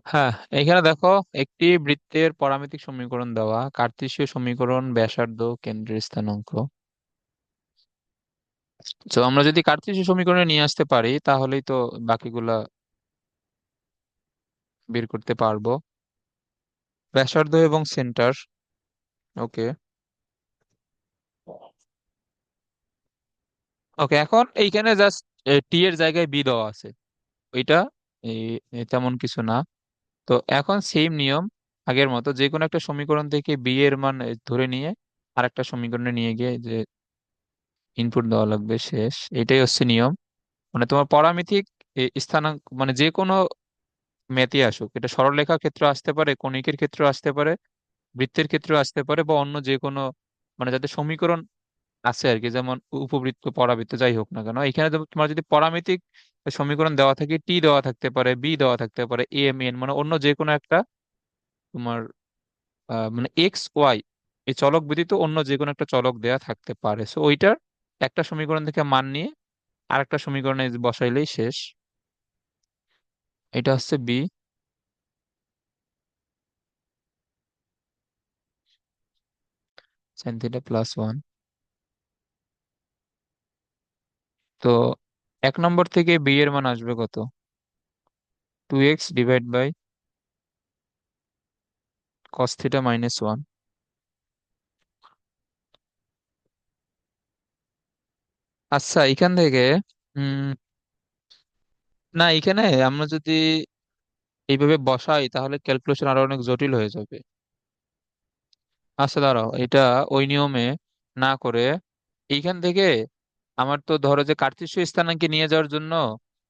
হ্যাঁ, এখানে দেখো, একটি বৃত্তের পরামিতিক সমীকরণ দেওয়া, কার্তেশীয় সমীকরণ, ব্যাসার্ধ, কেন্দ্রের স্থানাঙ্ক। তো আমরা যদি কার্তেশীয় সমীকরণে নিয়ে আসতে পারি তাহলেই তো বাকিগুলা বের করতে পারবো। ব্যাসার্ধ এবং সেন্টার। ওকে। ওকে, এখন এইখানে জাস্ট টি এর জায়গায় বি দেওয়া আছে। ওইটা তেমন কিছু না। তো এখন সেম নিয়ম, আগের মতো যে কোনো একটা সমীকরণ থেকে বি এর মান ধরে নিয়ে আরেকটা সমীকরণে নিয়ে গিয়ে যে ইনপুট দেওয়া লাগবে, শেষ। এটাই হচ্ছে নিয়ম। মানে তোমার পরামিতিক স্থানাঙ্ক মানে যে কোনো ম্যাথই আসুক, এটা সরলরেখার ক্ষেত্রে আসতে পারে, কণিকের ক্ষেত্রে আসতে পারে, বৃত্তের ক্ষেত্রে আসতে পারে, বা অন্য যে কোনো মানে যাতে সমীকরণ আছে আর কি, যেমন উপবৃত্ত, পরাবৃত্ত, যাই হোক না কেন, এখানে তোমার যদি পরামিতিক সমীকরণ দেওয়া থাকে, টি দেওয়া থাকতে পারে, বি দেওয়া থাকতে পারে, এম এন, মানে অন্য যে কোনো একটা তোমার মানে এক্স ওয়াই এই চলক ব্যতীত অন্য যে কোনো একটা চলক দেয়া থাকতে পারে, সো ওইটার একটা সমীকরণ থেকে মান নিয়ে আরেকটা সমীকরণে বসাইলেই শেষ। এটা হচ্ছে B. Sine theta plus one. তো এক নম্বর থেকে বি এর মান আসবে কত? 2x divide by cos theta minus one. আচ্ছা, এখান থেকে উম না, এখানে আমরা যদি এইভাবে বসাই তাহলে ক্যালকুলেশন আরো অনেক জটিল হয়ে যাবে। আচ্ছা দাঁড়াও, এটা ওই নিয়মে না করে এইখান থেকে আমার তো ধরো যে কার্তেশীয় স্থানাঙ্কে নিয়ে যাওয়ার জন্য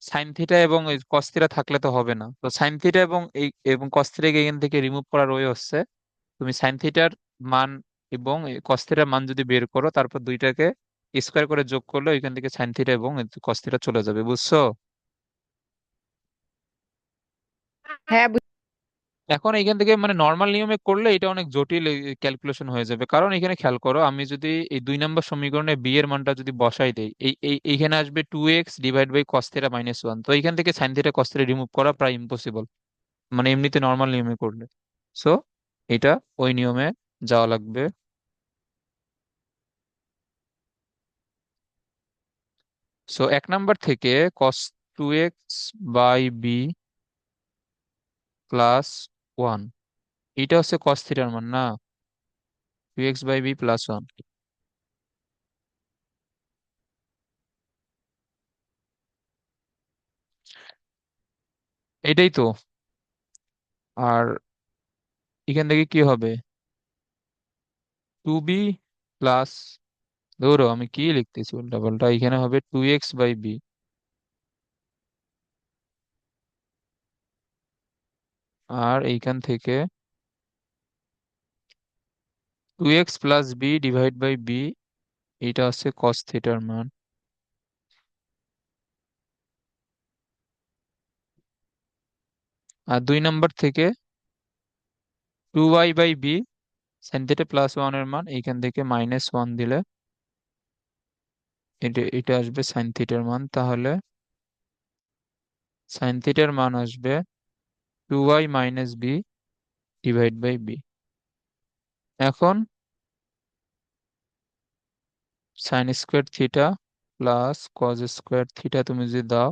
সাইন থিটা এবং কস থিটা থাকলে তো হবে না। তো সাইন থিটা এবং কস থিটাকে এখান থেকে রিমুভ করার ওয়ে হচ্ছে তুমি সাইন থিটার মান এবং কস থিটার মান যদি বের করো, তারপর দুইটাকে স্কোয়ার করে যোগ করলে ওইখান থেকে সাইন থিটা এবং কস থিটা চলে যাবে, বুঝছো? হ্যাঁ, এখন এখান থেকে মানে নর্মাল নিয়মে করলে এটা অনেক জটিল ক্যালকুলেশন হয়ে যাবে, কারণ এখানে খেয়াল করো, আমি যদি এই 2 নম্বর সমীকরণে বি এর মানটা যদি বসাই দেই, এইখানে আসবে 2x divide by cos theta minus one. তো এইখান থেকে sine theta cos theta remove করা প্রায় ইম্পসিবল, মানে এমনিতে নর্মাল নিয়মে করলে। সো এটা ওই নিয়মে যাওয়া লাগবে। সো 1 নম্বর থেকে cos 2x by B plus one, এটা হচ্ছে কস থিটার মান না? 2x by B plus one, এটাই তো। আর এখান থেকে কি হবে? 2b প্লাস, ধরো আমি কি লিখতেছি উল্টা পাল্টা, এখানে হবে 2x বাই বি। আর এইখান থেকে 2x plus B divide by B, এটা হচ্ছে কস থিটার মান। আর 2 নম্বর থেকে 2y by B sine theta plus one এর মান, এইখান থেকে মাইনাস ওয়ান দিলে এটা এটা আসবে সাইন থিটার মান। তাহলে সাইন থিটার মান আসবে 2y minus B divide by B. এখন sine square theta plus cos square theta তুমি যদি দাও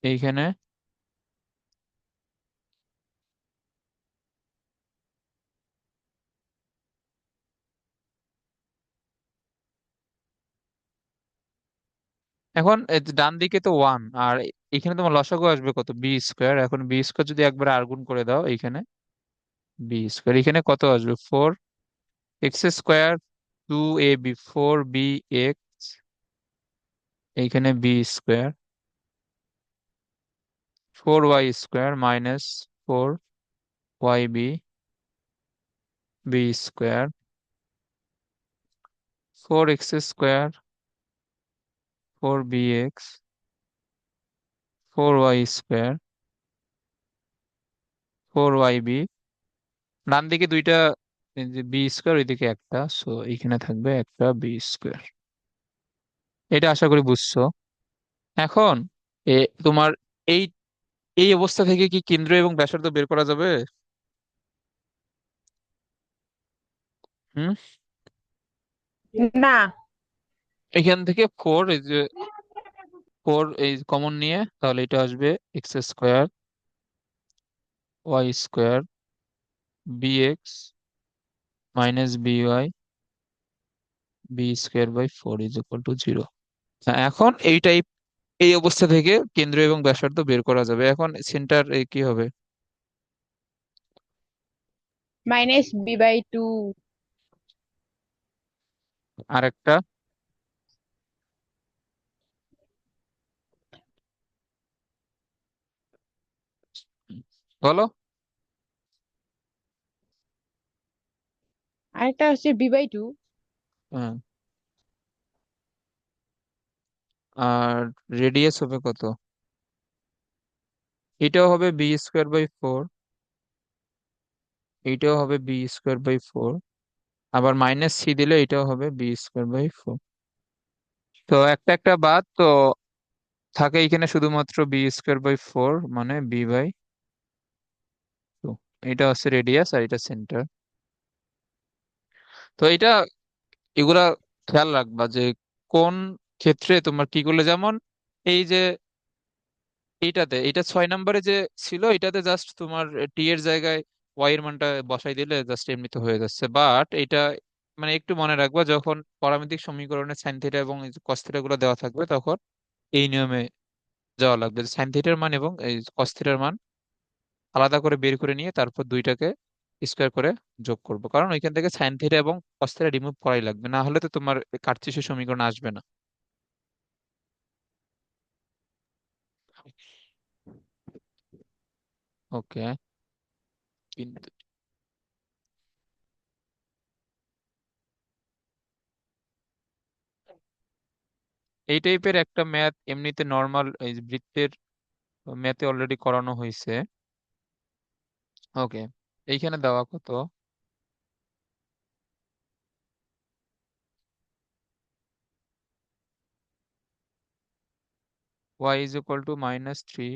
এইখানে, এখন এই যে ডান দিকে তো ওয়ান, আর এখানে তোমার লসাগু আসবে কত? B square. এখন বি স্কোয়ার যদি একবার আর গুণ করে দাও এইখানে, বি স্কোয়ার এখানে কত আসবে? 4x স্কোয়ার, 2ab, 4bx, এইখানে B square, 4y square minus 4yb, B square, 4x square, 4bx, 4y square, 4yb। ডান দিকে দুইটা বি স্কোয়ার, ওইদিকে একটা, সো এইখানে থাকবে একটা বি স্কোয়ার। এটা আশা করি বুঝছো। এখন তোমার এই অবস্থা থেকে কি কেন্দ্র এবং ব্যাসার্ধ বের করা যাবে? হুম। না। এখান থেকে ফোর, এই যে ফোর এই কমন নিয়ে তাহলে এটা আসবে X square Y square B X minus B Y B square by four is equal to zero. এখন এই অবস্থা থেকে কেন্দ্র এবং ব্যাসার্ধ বের করা যাবে। এখন সেন্টার কি হবে? -b/2। আরেকটা বলো। আরেকটা হচ্ছে b/2। হ্যাঁ, আর রেডিয়াস হবে কত? এটাও হবে বি স্কোয়ার বাই ফোর, এইটাও হবে বি স্কোয়ার বাই ফোর, আবার মাইনাস সি দিলে এটাও হবে বি স্কোয়ার বাই ফোর। তো একটা একটা বাদ তো থাকে এখানে শুধুমাত্র বি স্কোয়ার বাই ফোর, মানে বি বাই টু। এটা হচ্ছে রেডিয়াস আর এটা সেন্টার। তো এগুলা খেয়াল রাখবা যে কোন ক্ষেত্রে তোমার কি করলে, যেমন এই যে এটা 6 নম্বরে যে ছিল, এটাতে জাস্ট তোমার টি এর জায়গায় ওয়াই এর মানটা বসাই দিলে জাস্ট এমনিতে হয়ে যাচ্ছে। বাট এটা মানে একটু মনে রাখবা, যখন পারামিতিক সমীকরণে সাইন থিটা এবং কস থিটা গুলো দেওয়া থাকবে তখন এই নিয়মে যাওয়া লাগবে। সাইন থিটার মান এবং এই কস থিটার মান আলাদা করে বের করে নিয়ে তারপর দুইটাকে স্কোয়ার করে যোগ করবো, কারণ ওইখান থেকে সাইন থিটা এবং কস থিটা রিমুভ করাই লাগবে, না হলে তো তোমার কার্টেসীয় সমীকরণ আসবে না। ওকে। কিন্তু এই টাইপের একটা ম্যাথ এমনিতে নর্মাল এই যে বৃত্তের ম্যাথে অলরেডি করানো হয়েছে। ওকে, এইখানে দেওয়া কত, ওয়াই ইজ ইকুয়াল টু -3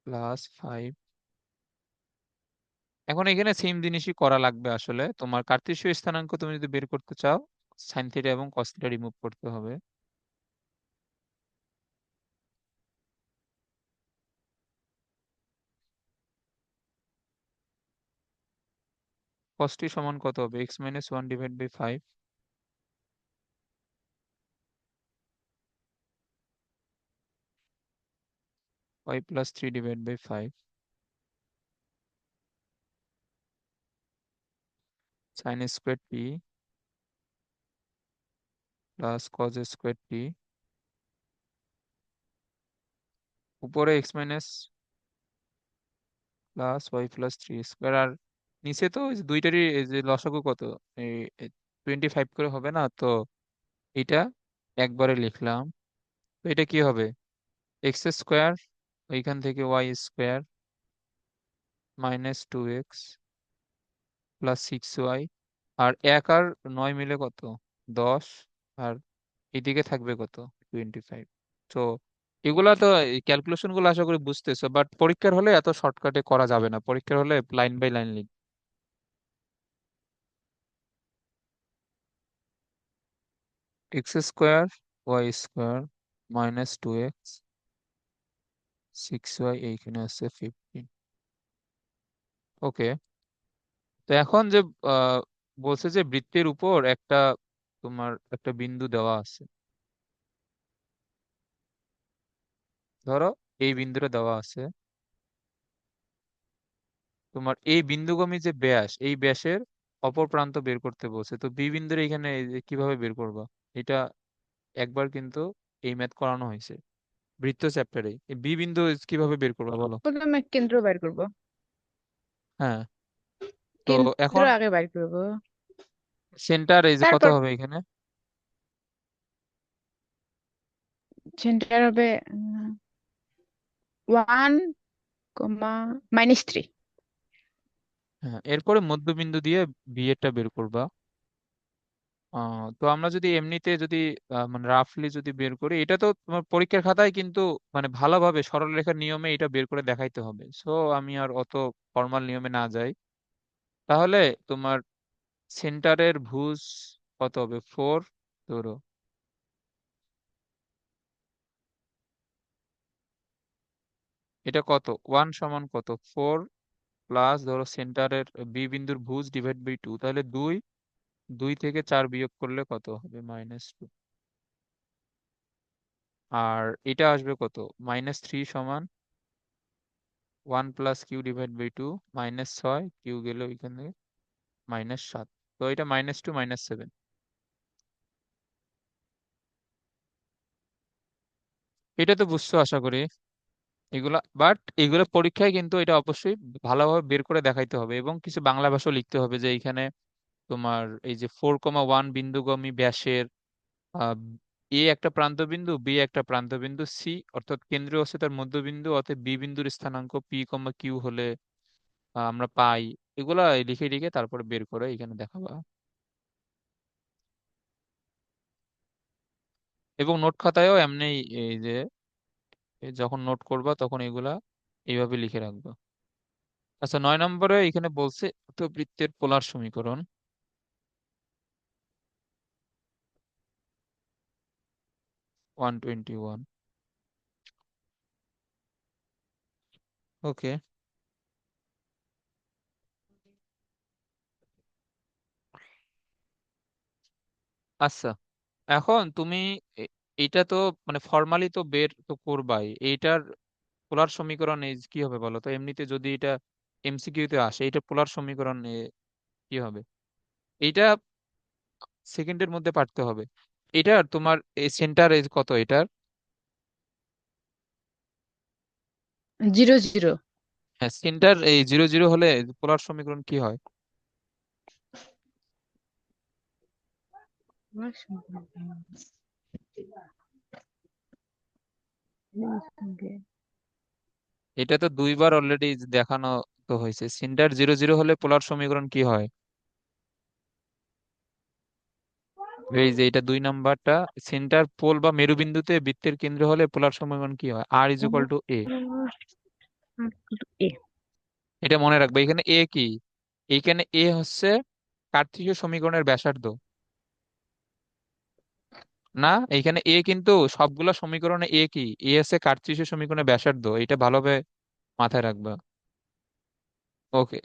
+ 5। এখন এখানে সেম জিনিসই করা লাগবে আসলে। তোমার কার্তেশীয় স্থানাঙ্ক তুমি যদি বের করতে চাও, সাইন থিটা এবং কস থিটা রিমুভ করতে হবে। কস টি সমান কত হবে? x - 1/5, y + 3/5, সাইন স্কোয়ার টি প্লাস কজ স্কোয়ার টি, উপরে x - 1 + y + 3 স্কোয়ার, আর নিচে তো ওই যে দুইটারই এই যে লসাগু কত, এই 25 করে হবে না তো। এটা একবারে লিখলাম। তো এটা কি হবে? এক্স স্কোয়ার, ওইখান থেকে ওয়াই স্কোয়ার -2x + 6y, আর 1 আর 9 মিলে কত? 10। আর এদিকে থাকবে কত? 25। তো এগুলা তো ক্যালকুলেশন গুলো আশা করি বুঝতেছো, বাট পরীক্ষার হলে এত শর্টকাটে করা যাবে না, পরীক্ষার হলে লাইন বাই লাইন লিখ। x² y² -2x 6y, এইখানে আছে 15। ওকে। তো এখন যে আহ, বলছে যে বৃত্তের উপর একটা তোমার একটা বিন্দু দেওয়া আছে, ধরো এই বিন্দুটা দেওয়া আছে। তোমার এই বিন্দুগামী যে ব্যাস, এই ব্যাসের অপর প্রান্ত বের করতে বলছে। তো বি বিন্দুর এখানে এই যে কিভাবে বের করবা? এটা একবার কিন্তু এই ম্যাথ করানো হয়েছে বৃত্ত চ্যাপ্টারে। এই বি বিন্দু কিভাবে বের করবা বলো? প্রথমে কেন্দ্র বের করব। হ্যাঁ। তো কেন্দ্র এখন আগে বের করব। সেন্টার এই যে কত তারপর হবে এখানে? সেন্টার হবে 1, -3। হ্যাঁ, এরপরে মধ্যবিন্দু দিয়ে বি এরটা বের করবা। তো আমরা যদি এমনিতে যদি মানে রাফলি যদি বের করি, এটা তো তোমার পরীক্ষার খাতায় কিন্তু মানে ভালোভাবে সরলরেখার নিয়মে এটা বের করে দেখাইতে হবে। সো আমি আর অত ফর্মাল নিয়মে না যাই। তাহলে তোমার সেন্টারের ভুজ কত হবে? 4 ধরো। এটা কত? 1 সমান কত? 4 প্লাস ধরো সেন্টারের বি বিন্দুর ভুজ ডিভাইড বাই 2, তাহলে 2। 2 থেকে 4 বিয়োগ করলে কত হবে? -2। আর এটা আসবে কত? -3 সমান 1 plus Q divide by 2, -6, Q গেল ওইখানে, -7। তো এটা -2 -7। এটা তো বুঝছো আশা করি। এগুলা বাট এগুলো পরীক্ষায় কিন্তু এটা অবশ্যই ভালোভাবে বের করে দেখাইতে হবে, এবং কিছু বাংলা ভাষাও লিখতে হবে যে এইখানে তোমার এই যে 4,1 বিন্দুগামী ব্যাসের আহ, এ একটা প্রান্ত বিন্দু, বি একটা প্রান্ত বিন্দু, সি অর্থাৎ কেন্দ্রীয় হচ্ছে তার মধ্যবিন্দু, অতএব বি বিন্দুর স্থানাঙ্ক পি কমা কিউ হলে আমরা পাই। এগুলা লিখে লিখে তারপরে বের করে এখানে দেখাবা। এবং নোট খাতায়ও এমনি এই যে যখন নোট করবা তখন এগুলা এইভাবে লিখে রাখবা। আচ্ছা, 9 নম্বরে এখানে বলছে বৃত্তের পোলার সমীকরণ। 121। ওকে। আচ্ছা, এখন তুমি এ- এইটা তো মানে ফর্মালি তো বের তো করবাই এইটার পোলার সমীকরণ কি হবে বলো তো? এমনিতে যদি এটা এমসিকিউ তে আসে, এটা পোলার সমীকরণ কি হবে? এইটা সেকেন্ডের মধ্যে পারতে হবে। এটার তোমার সেন্টার কত এটার? 0 0। হ্যাঁ, সেন্টার 0 0 হলে পোলার সমীকরণ কি হয়? এটা তো 2বার অলরেডি দেখানো তো হয়েছে। সেন্টার 0 0 হলে পোলার সমীকরণ কি হয়? এই যে এটা 2 নাম্বারটা, সেন্টার পোল বা মেরুবিন্দুতে বৃত্তের কেন্দ্র হলে পোলার সমীকরণ কি হয়? আর ইজ ইকুয়াল টু এ। এ। এটা মনে রাখবে। এখানে এ কি? এইখানে এ হচ্ছে কার্তেশীয় সমীকরণের ব্যাসার্ধ। না, এইখানে এ কিন্তু সবগুলা সমীকরণে এ কি? এ আছে কার্তেশীয় সমীকরণের ব্যাসার্ধ, এটা ভালোভাবে মাথায় রাখবা। ওকে।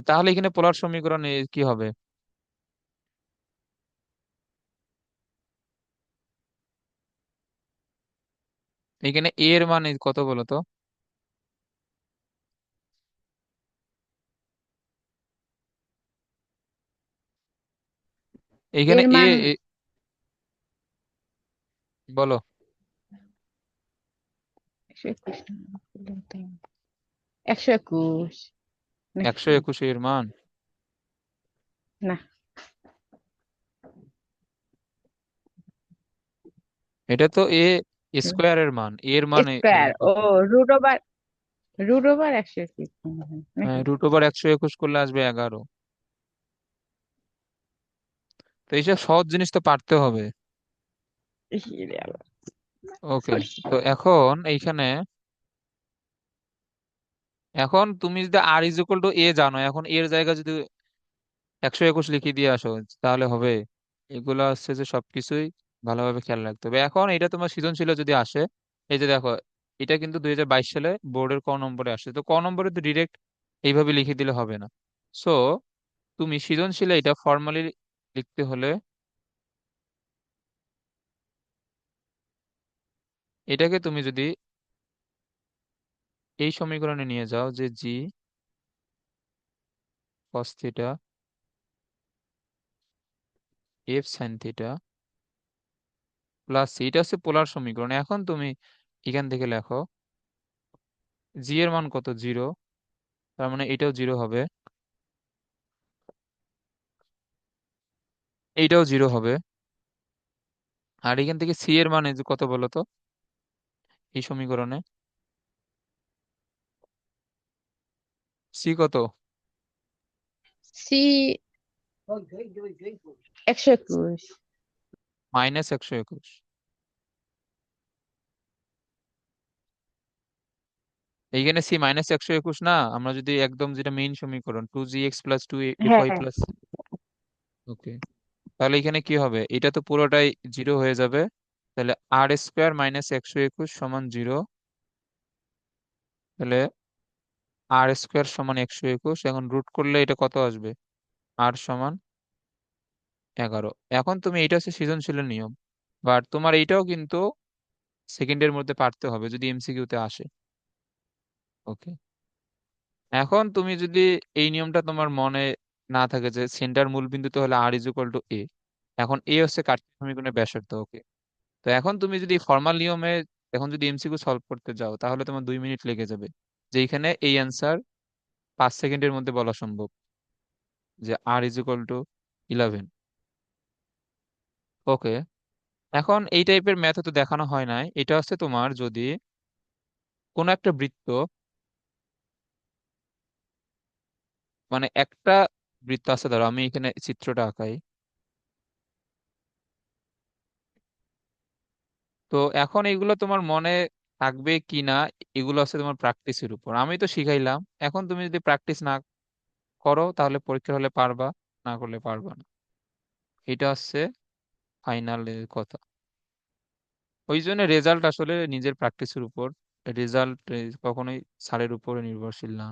তাহলে এখানে পোলার সমীকরণ কি হবে? এখানে এ এর মান কত বলো তো? এখানে এর এ মান বলো। 121 না, 121 নাকি? 121 এর মান? না, এটা তো এ স্কোয়ারের মান, এর মান স্কোয়ার ও কত? Root over. রুট ওভার 121 মনে হয় নাকি? √121 করলে আসবে 11। তো এইসব সহজ জিনিস তো পারতে হবে। ইরে আল্লাহ। ওকে। সরি। তো এখন এইখানে, এখন তুমি যদি আর ইজ ইকুয়াল টু এ জানো, এখন এর জায়গা যদি 121 লিখে দিয়ে আসো তাহলে হবে? এগুলা হচ্ছে যে সবকিছুই ভালোভাবে খেয়াল রাখতে হবে। এখন এটা তোমার সৃজনশীল যদি আসে, এই যে দেখো, এটা কিন্তু 2022 সালে বোর্ডের ক নম্বরে আসে। তো ক নম্বরে তো ডিরেক্ট এইভাবে লিখে দিলে হবে না। সো তুমি সৃজনশীলে এটা ফর্মালি লিখতে হলে এটাকে তুমি যদি এই সমীকরণে নিয়ে যাও যে G cos theta F sine theta plus এটা হচ্ছে পোলার সমীকরণ। এখন তুমি এখান থেকে লেখো জি এর মান কত? 0। তার মানে এটাও 0 হবে, এইটাও 0 হবে। আর এখান থেকে সি এর মান এই যে কত বলো তো এই সমীকরণে? সি কত? সি 121। -121। এইখানে সি -121 না, আমরা যদি একদম যেটা মেইন সমীকরণ 2gx প্লাস টু এফ হ্যাঁ ওয়াই প্লাস, ওকে, তাহলে এখানে কি হবে, এটা তো পুরোটাই জিরো হয়ে যাবে। তাহলে r² - 121 = 0। তাহলে r² = 121, এখন রুট করলে এটা কত আসবে, r = 11। এখন তুমি, এটা হচ্ছে সৃজনশীলের নিয়ম, বাট তোমার এইটাও কিন্তু সেকেন্ডের মধ্যে পারতে হবে যদি এমসিকিউতে আসে। ওকে, এখন তুমি যদি এই নিয়মটা তোমার মনে না থাকে যে সেন্টার মূল বিন্দুতে হলে r = a, এখন এ হচ্ছে কার্টেসিয়ান সমীকরণের ব্যাসার্ধ। ওকে, তো এখন তুমি যদি ফর্মাল নিয়মে এখন যদি এমসিকিউ সলভ করতে যাও তাহলে তোমার 2 মিনিট লেগে যাবে, যে এখানে এই অ্যান্সার 5 সেকেন্ডের মধ্যে বলা সম্ভব, যে r = 11। ওকে, এখন এই টাইপের ম্যাথ তো দেখানো হয় নাই, এটা হচ্ছে তোমার যদি কোনো একটা বৃত্ত, মানে একটা বৃত্ত আছে, ধরো আমি এখানে চিত্রটা আঁকাই। তো এখন এগুলো তোমার মনে থাকবে কি না, এগুলো হচ্ছে তোমার প্র্যাকটিসের উপর। আমি তো শিখাইলাম, এখন তুমি যদি প্র্যাকটিস না করো তাহলে পরীক্ষা হলে পারবা, না করলে পারবা না। এটা হচ্ছে ফাইনাল কথা। ওই জন্য রেজাল্ট আসলে নিজের প্র্যাকটিসের উপর, রেজাল্ট কখনোই স্যারের উপরে নির্ভরশীল না।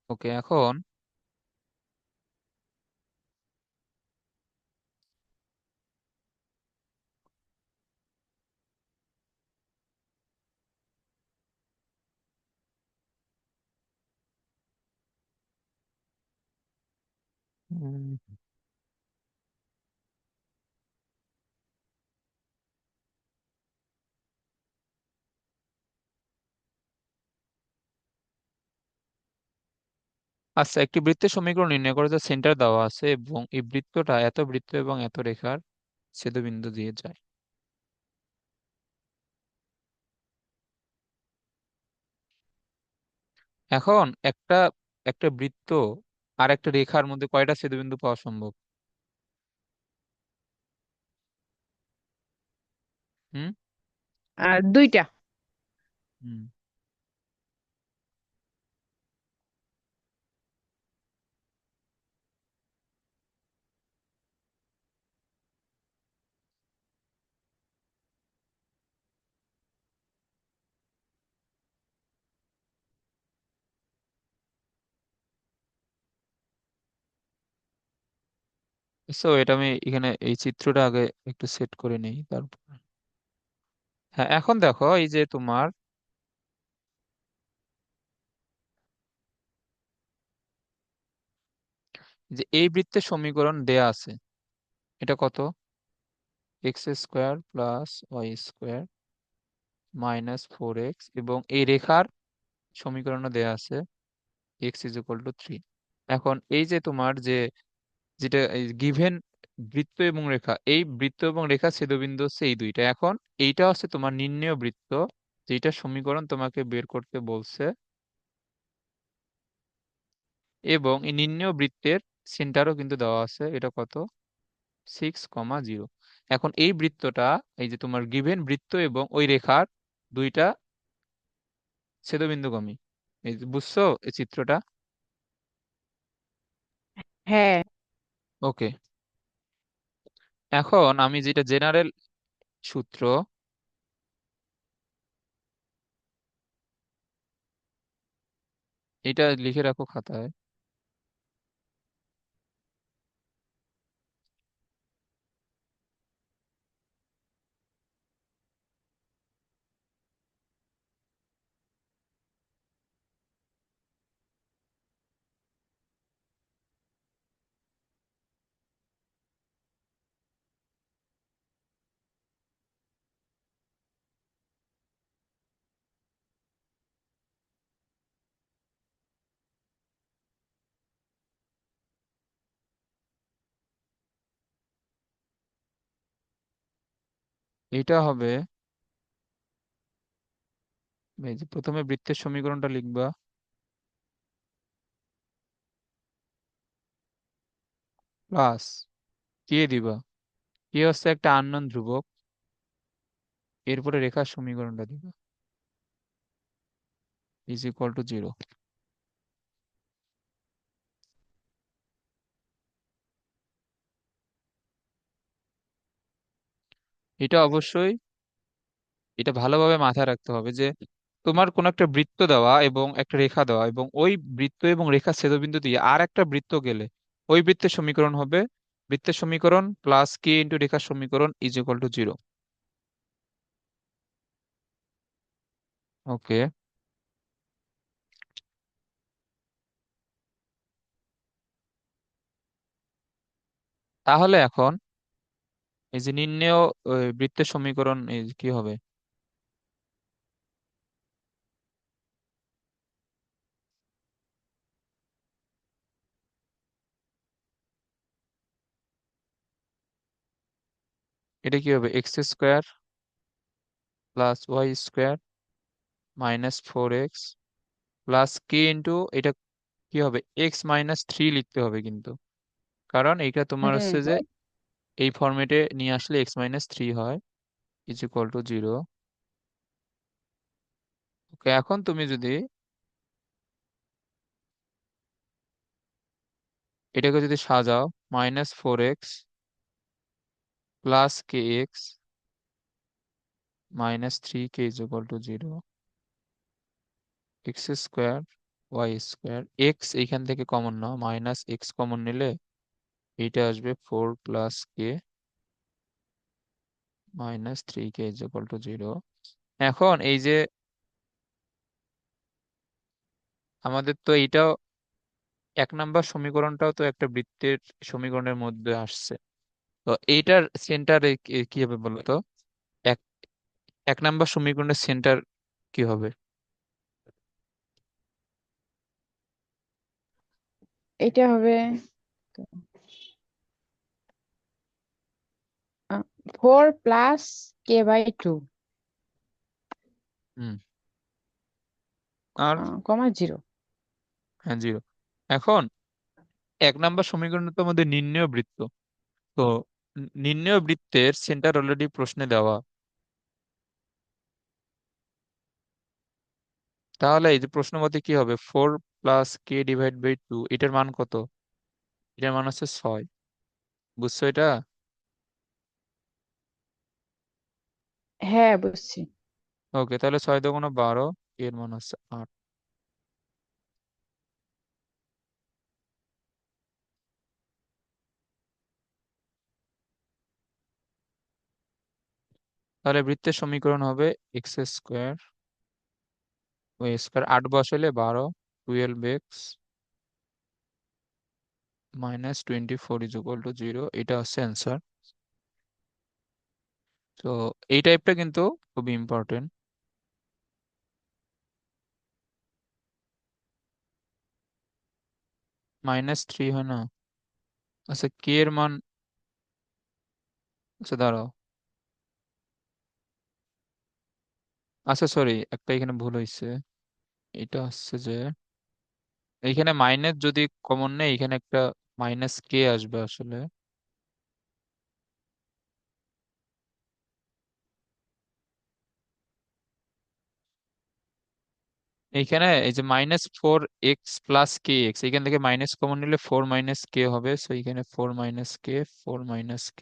ওকে, এখন উম, আচ্ছা, একটি বৃত্তের সমীকরণ নির্ণয় করে যা সেন্টার দেওয়া আছে এবং এই বৃত্তটা এত বৃত্ত এবং এত রেখার ছেদবিন্দু দিয়ে যায়। এখন একটা একটা বৃত্ত আর একটা রেখার মধ্যে কয়টা ছেদবিন্দু পাওয়া সম্ভব? হুম আর দুইটা। হুম সো এটা আমি এখানে এই চিত্রটা আগে একটু সেট করে নেই, তারপর হ্যাঁ, এখন দেখো এই যে তোমার, যে এই বৃত্তের সমীকরণ দেয়া আছে, এটা কত, x² + y² - 4x, এবং এই রেখার সমীকরণও দেয়া আছে x = 3। এখন এই যে তোমার যে, যেটা গিভেন বৃত্ত এবং রেখা, এই বৃত্ত এবং রেখা ছেদবিন্দু হচ্ছে এই দুইটা। এখন এইটা হচ্ছে তোমার নির্ণেয় বৃত্ত, যেটা সমীকরণ তোমাকে বের করতে বলছে, এবং এই নির্ণেয় বৃত্তের সেন্টারও কিন্তু দেওয়া আছে, এটা কত, 6,0। এখন এই বৃত্তটা, এই যে তোমার গিভেন বৃত্ত এবং ওই রেখার দুইটা ছেদবিন্দুগামী, এই যে বুঝছো এই চিত্রটা? হ্যাঁ। ওকে, এখন আমি যেটা জেনারেল সূত্র, এটা লিখে রাখো খাতায়। এটা হবে, এই যে প্রথমে বৃত্তের সমীকরণটা লিখবা, প্লাস কে দিবা? কে হচ্ছে একটা আননোন ধ্রুবক, এরপরে রেখার সমীকরণটা দিবা, ইজ ইকুয়াল টু 0। এটা অবশ্যই, এটা ভালোভাবে মাথায় রাখতে হবে যে তোমার কোন একটা বৃত্ত দেওয়া এবং একটা রেখা দেওয়া, এবং ওই বৃত্ত এবং রেখা ছেদবিন্দু দিয়ে আর একটা বৃত্ত গেলে ওই বৃত্তের সমীকরণ হবে বৃত্তের সমীকরণ প্লাস কে ইন্টু রেখার সমীকরণ ইজ ইকুয়াল টু 0। ওকে, তাহলে এখন এই যে নির্ণেয় বৃত্তের সমীকরণ এই যে কি হবে? এটা কি হবে? x² plus y² -4x plus কে ইন্টু এটা কি হবে? x-3 লিখতে হবে কিন্তু, কারণ এইটা তোমার হুম। হচ্ছে যে এই ফরম্যাটে নিয়ে আসলে x-3 হয়, ইজ ইকুয়াল টু 0। ওকে, এখন তুমি যদি এটাকে যদি সাজাও, -4x plus kx -3k is equal two 0, x² y², x এইখান থেকে কমন নাও, -x কমন নিলে এইটা আসবে 4 plus K -3k is equal two 0। এখন এই যে আমাদের তো এইটাও 1 নাম্বার সমীকরণটাও তো একটা বৃত্তের সমীকরণের মধ্যে আসছে, তো এইটার সেন্টার কি হবে বলো তো? এক 1 নাম্বার সমীকরণের সেন্টার কি হবে? এটা হবে 4 + k/2 হুম, আর কমা 0। হ্যাঁ 0। এখন 1 নাম্বার সমীকরণের তো আমাদের নির্ণেয় বৃত্ত, তো নির্ণেয় বৃত্তের সেন্টার অলরেডি প্রশ্নে দেওয়া, তাহলে এই যে প্রশ্ন মতে কি হবে? 4 + k/2, এটার মান কত? এটার মান হচ্ছে 6। বুঝছো এটা? হ্যাঁ, বুঝছি। ওকে, তাহলে 6 × 2 = 12, এর মান হচ্ছে 8। তাহলে বৃত্তের সমীকরণ হবে x² y², 8 বসাইলে 12, 12x -24 is equal two 0, এটা হচ্ছে অ্যান্সার। তো এই টাইপটা কিন্তু খুবই ইম্পর্টেন্ট। -3 হয় না? আচ্ছা, কে এর মান, আচ্ছা দাঁড়াও, আচ্ছা সরি, একটা এখানে ভুল হয়েছে। এটা হচ্ছে যে এইখানে মাইনাস যদি কমন নেই, এখানে একটা -k আসবে আসলে। এইখানে এই যে -4x + kx, এখান থেকে মাইনাস কমন নিলে 4 - k হবে, সো এখানে 4 - k, 4 - k।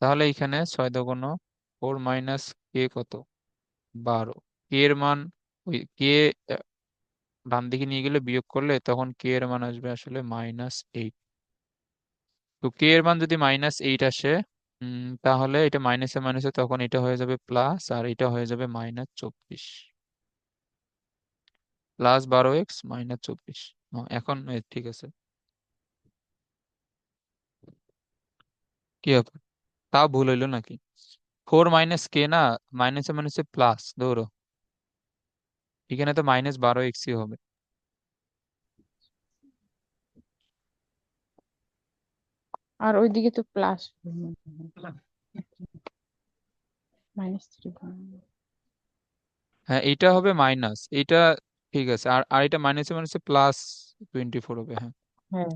তাহলে এখানে 6 × 4 - k কত? 12। কে এর মান, ওই কে ডান দিকে নিয়ে গেলে বিয়োগ করলে তখন কে এর মান আসবে আসলে -8। তো কে এর মান যদি -8 আসে, তাহলে এটা মাইনাসে মাইনাসে তখন এটা হয়ে যাবে প্লাস, আর এটা হয়ে যাবে -24, +12x -24। এখন ঠিক আছে। কি হবে? তাও ভুল হইলো নাকি? 4 - k না, মাইনাসে মাইনাসে প্লাস, ধরো এখানে তো -12xই হবে। আর ওইদিকে তো প্লাস -3। হ্যাঁ, এইটা হবে মাইনাস, এইটা ঠিক আছে, আর আর এটা মাইনাসে মাইনাসে +24 হবে, হ্যাঁ। হ্যাঁ।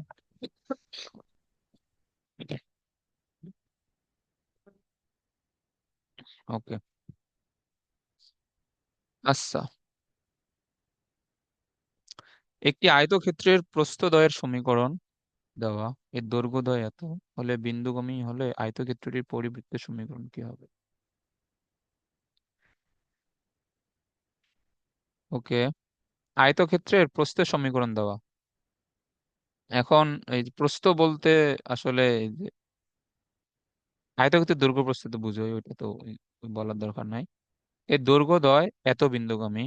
ওকে। আচ্ছা, একটি আয়তক্ষেত্রের প্রস্থদ্বয়ের সমীকরণ দেওয়া, এর দৈর্ঘ্যদ্বয় এত হলে বিন্দুগামী হলে আয়তক্ষেত্রটির পরিবৃত্তের সমীকরণ কি হবে? ওকে, আয়তক্ষেত্রের প্রস্থের সমীকরণ দেওয়া। এখন এই যে প্রস্থ বলতে আসলে এই যে আয়তক্ষেত্রের দৈর্ঘ্য প্রস্থ তো বুঝোই, ওইটা তো বলার দরকার নাই। এর দৈর্ঘ্যদ্বয় এত বিন্দুগামী,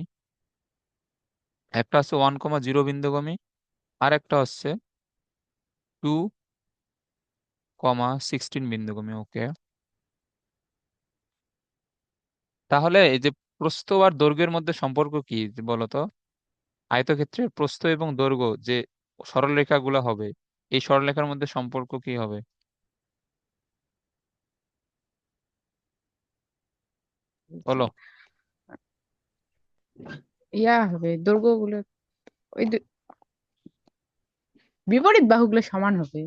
একটা হচ্ছে 1,0 বিন্দুগামী, আর একটা হচ্ছে 2,16 বিন্দুগামী। ওকে, তাহলে এই যে প্রস্থ আর দৈর্ঘ্যের মধ্যে সম্পর্ক কি বলতো? আয়তক্ষেত্রের প্রস্থ এবং দৈর্ঘ্য যে সরলরেখাগুলো হবে, এই সরলরেখার মধ্যে সম্পর্ক কি হবে? বলো। ইয়া হবে দৈর্ঘ্য গুলো, ওই বিপরীত বাহুগুলো সমান হবে।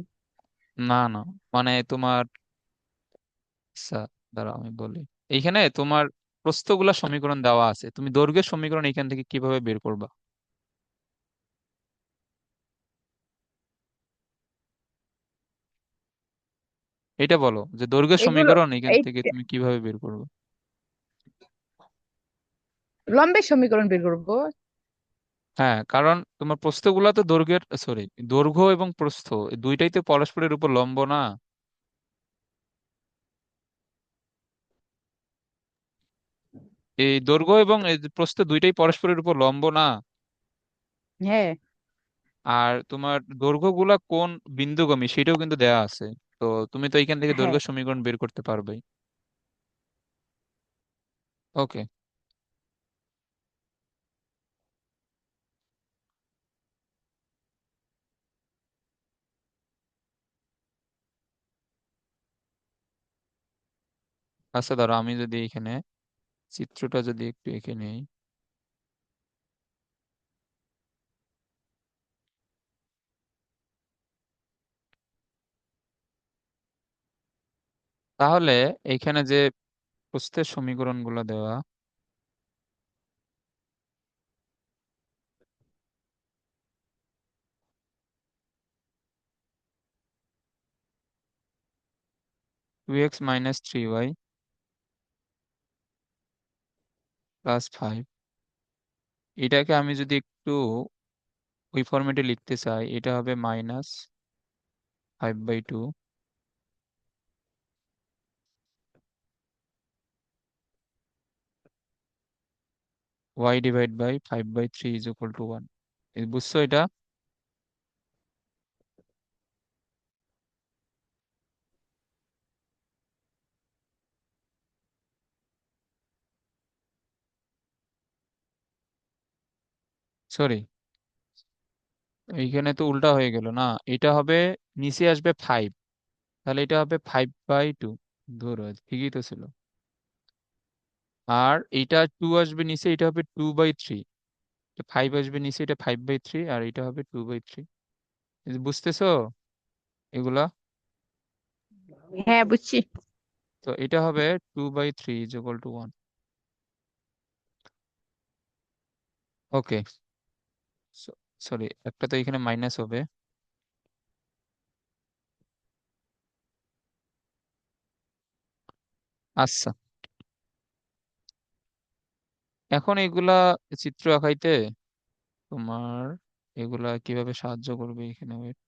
না না, মানে তোমার, আচ্ছা দাঁড়াও আমি বলি। এইখানে তোমার প্রস্থগুলা সমীকরণ দেওয়া আছে, তুমি দৈর্ঘ্যের সমীকরণ এখান থেকে কিভাবে বের করবা? এটা বলো যে দৈর্ঘ্যের এগুলো সমীকরণ এখান এই থেকে তুমি কিভাবে বের করবে? লম্বের সমীকরণ বের করবো। হ্যাঁ, কারণ তোমার প্রস্থগুলা তো দৈর্ঘ্যের, সরি, দৈর্ঘ্য এবং প্রস্থ এই দুইটাই তো পরস্পরের উপর লম্ব না? এই দৈর্ঘ্য এবং এই যে প্রস্থ দুইটাই পরস্পরের উপর লম্ব না? হ্যাঁ। আর তোমার দৈর্ঘ্যগুলা কোন বিন্দুগামী সেটাও কিন্তু দেয়া আছে। তো তুমি তো এখান থেকে হ্যাঁ, দৈর্ঘ্য সমীকরণ বের করতে পারবেই। ওকে। আচ্ছা ধরো আমি যদি এখানে চিত্রটা যদি একটু এঁকে নেই, তাহলে এখানে যে প্রস্থের সমীকরণগুলো দেওয়া, 2x - 3y + 5, এটাকে আমি যদি একটু ওই ফরম্যাটে লিখতে চাই, এটা হবে -5/2 y/5/3 = 1। বুঝছো এটা? সরি, এইখানে তো উল্টা হয়ে গেল না। এটা হবে, নিচে আসবে 5, তাহলে এটা হবে 5/2। ধরো ঠিকই তো ছিল। আর এটা 2 আসবে নিচে, এটা হবে 2/3। 5 আসবে নিচে, এটা 5/3, আর এটা হবে 2/3। বুঝতেছো এগুলা? হ্যাঁ বুঝছি। তো এটা হবে 2/3 = 1। ওকে, সরি, একটা তো এখানে মাইনাস হবে। আচ্ছা, এখন এগুলা চিত্র আঁকাইতে তোমার এগুলা কিভাবে সাহায্য করবে এখানে? wait।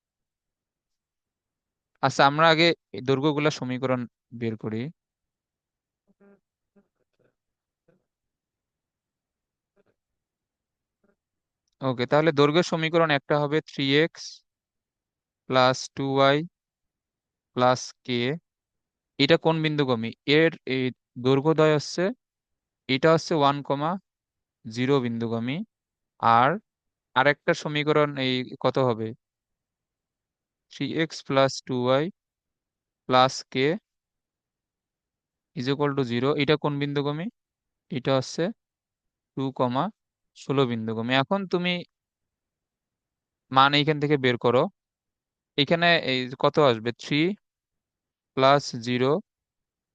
আচ্ছা, আমরা আগে এই দৈর্ঘ্যগুলা সমীকরণ বের করি। ওকে, তাহলে দৈর্ঘ্যের সমীকরণ একটা হবে 3x + 2y + k। এটা কোন বিন্দুগামী? এর এই দৈর্ঘ্যদ্বয় হচ্ছে, এটা হচ্ছে 1,0 বিন্দুগামী। আর আরেকটা সমীকরণ এই কত হবে? 3x + 2y + k = 0। এটা কোন বিন্দুগামী? এটা হচ্ছে 2,16 বিন্দুগামী। এখন তুমি মান এইখান থেকে বের করো। এখানে এই কত আসবে? 3 + 0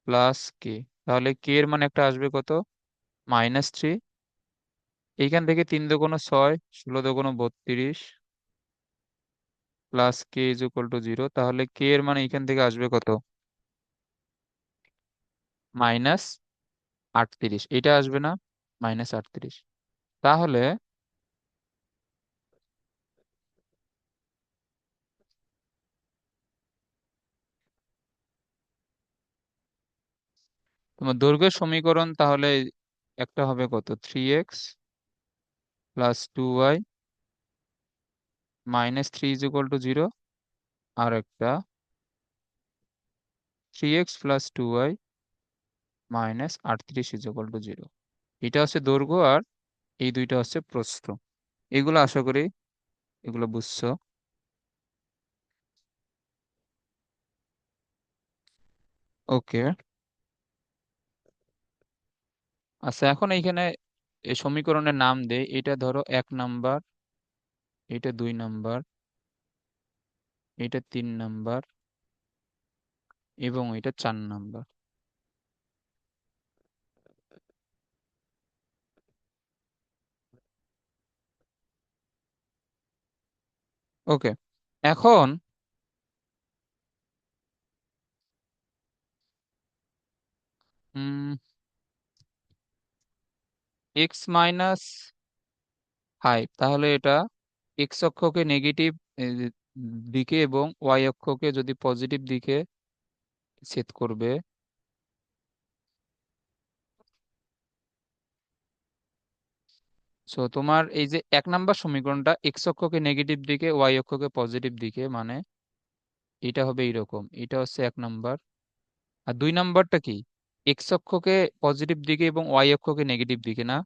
+ k। তাহলে কে এর মান একটা আসবে কত, -3। এইখান থেকে 3 × 2 = 6, 16 × 2 = 32, plus K is equal two 0। তাহলে কে এর মানে এখান থেকে আসবে কত, -38। এটা আসবে না, -38। তাহলে তোমার দৈর্ঘ্যের সমীকরণ তাহলে একটা হবে কত, 3x + 2y -3 = 0, আর একটা 3x + 2y -38 = 0। এটা হচ্ছে দৈর্ঘ্য, আর এই দুইটা হচ্ছে প্রস্থ। এগুলো আশা করি এগুলো বুঝছো। ওকে। আচ্ছা, এখন এইখানে এই সমীকরণের নাম দেই। এটা ধরো 1 নাম্বার, এটা 2 নাম্বার, এটা 3 নাম্বার, এবং এটা 4 নাম্বার। ওকে। এখন x - 5, তাহলে এটা এক্স অক্ষকে নেগেটিভ দিকে এবং ওয়াই অক্ষকে যদি পজিটিভ দিকে ছেদ করবে। সো তোমার এই যে 1 নাম্বার সমীকরণটা এক্স অক্ষকে নেগেটিভ দিকে, ওয়াই অক্ষকে পজিটিভ দিকে, মানে এটা হবে এইরকম। এটা হচ্ছে 1 নাম্বার। আর 2 নাম্বারটা কি, এক্স অক্ষকে পজিটিভ দিকে এবং ওয়াই অক্ষকে নেগেটিভ দিকে, না?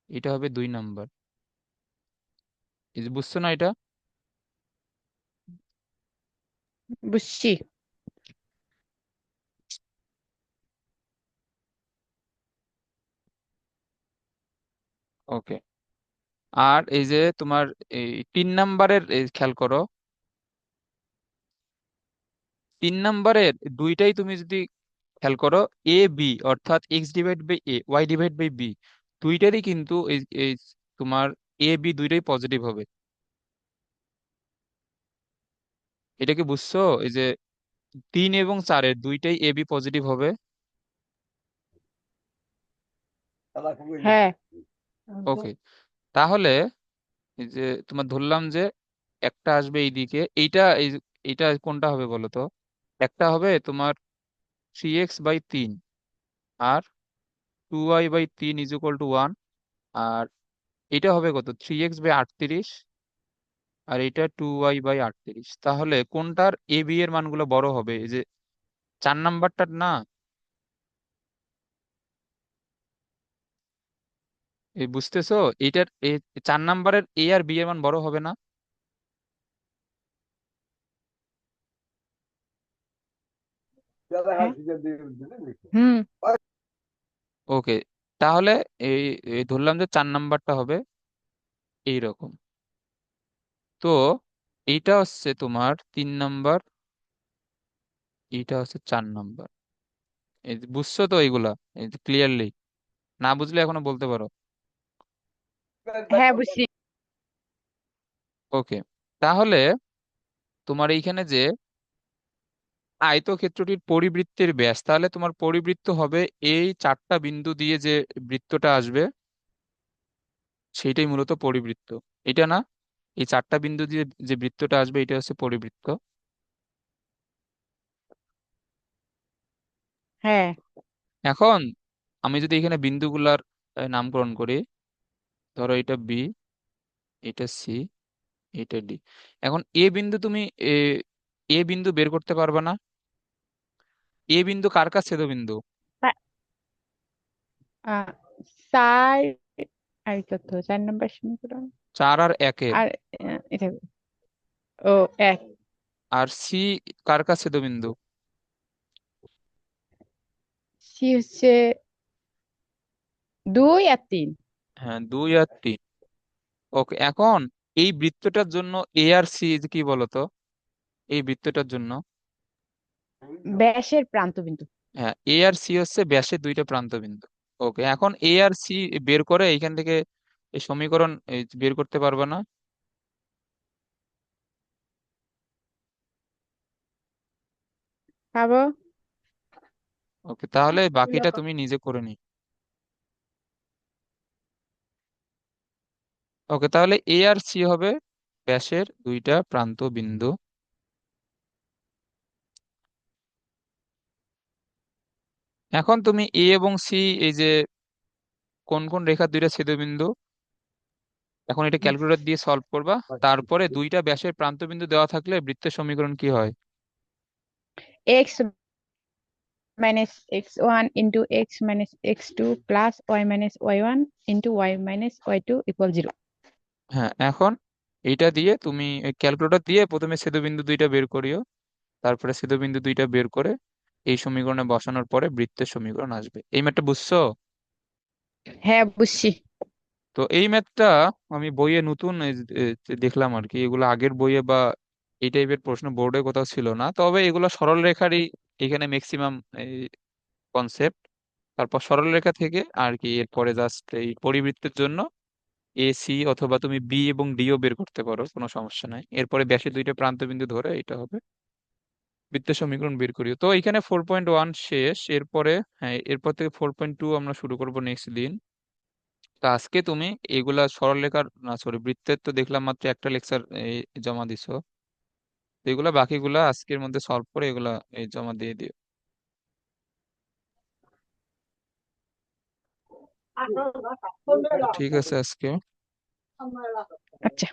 এটা হবে 2 নাম্বার। এই যে বুঝছো না এটা? বুঝছি। ওকে। আর এই যে তোমার এই 3 নাম্বারের খেয়াল করো, 3 নাম্বারের দুইটাই তুমি যদি খেয়াল করো, এ বি অর্থাৎ x/a y/b, দুইটারই কিন্তু এই এই তোমার এ বি দুইটাই পজিটিভ হবে। এটা কি বুঝছো? এই যে 3 এবং 4-এর দুইটাই এ বি পজিটিভ হবে। হ্যাঁ। ওকে। তাহলে এই যে তোমার ধরলাম যে একটা আসবে এইদিকে, এইটা কোনটা হবে বলো তো? একটা হবে তোমার 3x/3, আর 2y/3 = 1, আর এটা হবে কত, 3x/38, আর এটা 2y/38। তাহলে কোনটার এ বি এর মানগুলো বড় হবে, এই যে 4 নাম্বারটার, না? এই বুঝতেছো? এইটার 4 নাম্বারের এ আর বি এর মান বড় হবে না? হ্যাঁ। হুম। ওকে। তাহলে এই এই ধরলাম যে 4 নাম্বারটা হবে এইরকম। তো এইটা হচ্ছে তোমার 3 নাম্বার, এইটা হচ্ছে 4 নাম্বার। এই যে বুঝছো তো এইগুলা, এই যে ক্লিয়ারলি? না বুঝলে এখনো বলতে পারো। হ্যাঁ, বুঝছি। ওকে। তাহলে তোমার এইখানে যে আয়তক্ষেত্রটির পরিবৃত্তের ব্যাস, তাহলে তোমার পরিবৃত্ত হবে এই 4টা বিন্দু দিয়ে যে বৃত্তটা আসবে, সেইটাই মূলত পরিবৃত্ত। এটা না, এই 4টা বিন্দু দিয়ে যে বৃত্তটা আসবে এটা হচ্ছে পরিবৃত্ত। হ্যাঁ। এখন আমি যদি এখানে বিন্দুগুলার নামকরণ করি, ধরো এটা বি, এটা সি, এটা ডি। এখন এ বিন্দু তুমি এ এ বিন্দু বের করতে পারবা না? এ বিন্দু কার কাছে ছেদবিন্দু? তা- আহ, চার। আর কত, 4 নম্বর সমীকরণ? 4 আর 1-এর। আর এটা, ও, এক। আর সি কার কাছে ছেদবিন্দু? সি হচ্ছে 2 আর 3। হ্যাঁ, 2 আর 3। ওকে। এখন এই বৃত্তটার জন্য এ আর সি কি বলতো? এই বৃত্তটার জন্য ব্যাসের প্রান্ত বিন্দু। হ্যাঁ, এ আর সি হচ্ছে ব্যাসের দুইটা প্রান্ত বিন্দু। ওকে, এখন এ আর সি বের করে এইখান থেকে এই সমীকরণ বের করতে পারবে না? পাবো। ওকে, তাহলে বাকিটা তুমি নিজে করে নি। ওকে, তাহলে এ আর সি হবে ব্যাসের দুইটা প্রান্ত বিন্দু। এখন তুমি এ এবং সি, এই যে কোন কোন রেখার দুইটা ছেদবিন্দু, এখন এটা ক্যালকুলেটর দিয়ে সলভ করবা। তারপরে দুইটা ব্যাসের প্রান্তবিন্দু দেওয়া থাকলে বৃত্তের সমীকরণ কি হয়? X minus x1 into X minus x2 plus Y minus Y one into Y minus Y two equal 0। হ্যাঁ, এখন এইটা দিয়ে তুমি ক্যালকুলেটর দিয়ে প্রথমে ছেদবিন্দু দুইটা বের করিও। তারপরে ছেদবিন্দু দুইটা বের করে এই সমীকরণে বসানোর পরে বৃত্তের সমীকরণ আসবে। এই ম্যাথটা বুঝছো? হ্যাঁ, বুঝছি। তো এই ম্যাথটা আমি বইয়ে নতুন দেখলাম আর কি। এগুলো আগের বইয়ে বা এই টাইপের প্রশ্ন বোর্ডে কোথাও ছিল না, তবে এগুলো সরল রেখারই এখানে ম্যাক্সিমাম কনসেপ্ট। তারপর সরলরেখা থেকে আর কি এরপরে জাস্ট এই পরিবৃত্তের জন্য এ সি অথবা তুমি বি এবং ডিও বের করতে পারো, কোনো সমস্যা নাই। এরপরে ব্যাসের দুইটা প্রান্ত বিন্দু ধরে এটা হবে বৃত্তের সমীকরণ বের করি। তো এখানে 4.1 শেষ। এরপরে হ্যাঁ, এরপর থেকে 4.2 আমরা শুরু করব নেক্সট দিন। তো আজকে তুমি এগুলা সরলরেখার না, সরি, বৃত্তের তো দেখলাম মাত্র একটা লেকচার জমা দিছো। তো এগুলা বাকিগুলা আজকের মধ্যে সলভ করে এগুলা জমা দিয়ে দিও। ঠিক আছে আজকে। আচ্ছা।